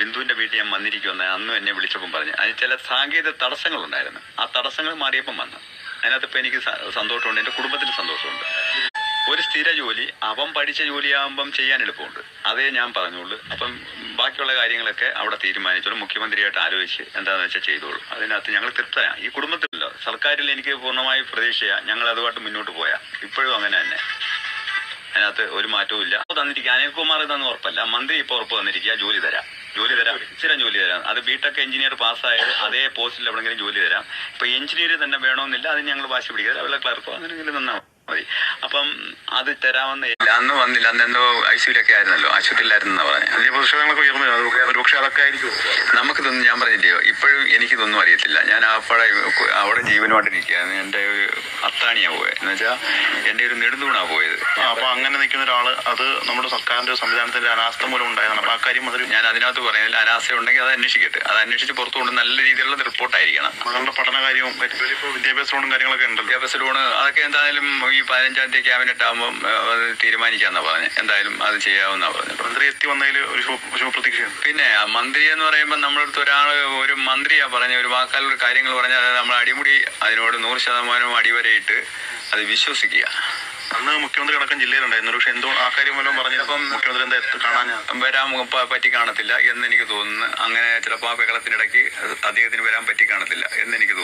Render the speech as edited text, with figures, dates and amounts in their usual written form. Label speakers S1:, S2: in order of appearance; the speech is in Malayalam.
S1: ബിന്ദുവിന്റെ വീട്ടിൽ ഞാൻ വന്നിരിക്കുമെന്ന് അന്നും എന്നെ വിളിച്ചപ്പം പറഞ്ഞു. അതിന് ചില സാങ്കേതിക തടസ്സങ്ങളുണ്ടായിരുന്നു. ആ തടസ്സങ്ങൾ മാറിയപ്പം വന്നു. അതിനകത്തിപ്പോൾ എനിക്ക് സന്തോഷമുണ്ട്, എൻ്റെ കുടുംബത്തിന് സന്തോഷമുണ്ട്. ഒരു സ്ഥിര ജോലി അവൻ പഠിച്ച ജോലിയാകുമ്പം ചെയ്യാൻ എളുപ്പമുണ്ട്, അതേ ഞാൻ പറഞ്ഞോളൂ. അപ്പം ബാക്കിയുള്ള കാര്യങ്ങളൊക്കെ അവിടെ തീരുമാനിച്ചോളൂ, മുഖ്യമന്ത്രിയായിട്ട് ആലോചിച്ച് എന്താണെന്ന് വെച്ചാൽ ചെയ്തോളൂ. അതിനകത്ത് ഞങ്ങൾ തൃപ്തരാണ്. ഈ കുടുംബത്തിലല്ലോ, സർക്കാരിൽ എനിക്ക് പൂർണ്ണമായി പ്രതീക്ഷയാണ്. ഞങ്ങൾ അതുമായിട്ട് മുന്നോട്ട് പോയാൽ ഇപ്പോഴും അങ്ങനെ തന്നെ, അതിനകത്ത് ഒരു മാറ്റവും ഇല്ല. തന്നിരിക്കുക അനിൽകുമാർ ഇതെന്ന് ഉറപ്പല്ല, മന്ത്രി ഇപ്പോൾ ഉറപ്പ് തന്നിരിക്കുക ജോലി തരാം, സ്ഥിരം ജോലി തരാം. അത് ബിടെക് എഞ്ചിനീയർ പാസ്സായത് അതേ പോസ്റ്റിൽ എവിടെയെങ്കിലും ജോലി തരാം. ഇപ്പൊ എഞ്ചിനീയർ തന്നെ വേണമെന്നില്ല, അത് ഞങ്ങൾ വാശി പിടിക്കുക, അവരുടെ ക്ലർക്കോ അങ്ങനെയെങ്കിലും തന്നാൽ മതി. അപ്പം അത് തരാമെന്ന് അന്ന് വന്നില്ല. അന്ന് എന്തോ ഐസിയിലൊക്കെ ആയിരുന്നല്ലോ, ആശുപത്രിയിലായിരുന്നെന്നാ പറഞ്ഞു.
S2: അതിന്റെ പ്രതിഷേധങ്ങളൊക്കെ ഉയർന്നു. ഒരുപക്ഷെ അതൊക്കെ ആയിരിക്കും.
S1: നമുക്കിതൊന്നും ഞാൻ പറഞ്ഞില്ലയോ, ഇപ്പോഴും എനിക്കിതൊന്നും അറിയത്തില്ല. ഞാൻ അവിടെ ജീവനോട്ടിരിക്കുകയാണ്. എൻ്റെ ഒരു അത്താണിയാ പോയത്, എന്ന് വെച്ചാൽ എൻ്റെ ഒരു നെടുന്തൂണാ പോയത്.
S2: അപ്പൊ അങ്ങനെ നിൽക്കുന്ന ഒരാള് അത് നമ്മുടെ സർക്കാരിന്റെ സംവിധാനത്തിന്റെ അനാസ്ഥ മൂലം ഉണ്ടായതാണ്. അപ്പൊ ആ കാര്യം
S1: ഞാൻ അതിനകത്ത് പറയുന്നില്ല. അനാസ്ഥ ഉണ്ടെങ്കിൽ അത് അന്വേഷിക്കട്ടെ, അത് അന്വേഷിച്ച് പുറത്തു കൊണ്ട് നല്ല രീതിയിലുള്ള റിപ്പോർട്ടായിരിക്കണം.
S2: മകളുടെ പഠന കാര്യവും ഇപ്പോൾ വിദ്യാഭ്യാസ ലോണും കാര്യങ്ങളൊക്കെ ഉണ്ട്.
S1: വിദ്യാഭ്യാസ ലോണ് അതൊക്കെ എന്തായാലും ഈ 15-ാം തീയതി ക്യാബിനറ്റ് ആകുമ്പോൾ അത് തീരുമാനിക്കാന്നാ പറഞ്ഞത്. എന്തായാലും അത് ചെയ്യാവുന്ന പറഞ്ഞു.
S2: മന്ത്രി എത്തി വന്നതിൽ ഒരു ശുഭപ്രതീക്ഷയുണ്ട്.
S1: പിന്നെ മന്ത്രി എന്ന് പറയുമ്പോൾ നമ്മളടുത്ത് ഒരു മന്ത്രിയാ പറഞ്ഞ ഒരു വാക്കാലുള്ള കാര്യങ്ങൾ പറഞ്ഞാൽ നമ്മൾ അടിമുടി അതിനോട് 100% അടിവരയിട്ട് അത് വിശ്വസിക്കുക.
S2: അന്ന് മുഖ്യമന്ത്രി അടക്കം ജില്ലയിലുണ്ടായിരുന്നു. പക്ഷെ എന്തോ ആ കാര്യം വല്ലതും പറഞ്ഞപ്പം മുഖ്യമന്ത്രി എന്താ കാണാൻ
S1: വരാൻ പറ്റി കാണത്തില്ല എന്ന് എനിക്ക് തോന്നുന്നു. അങ്ങനെ ചിലപ്പോൾ ആ ബഹളത്തിനിടയ്ക്ക് അദ്ദേഹത്തിന് വരാൻ പറ്റി കാണത്തില്ല എന്ന് എനിക്ക് തോന്നുന്നു.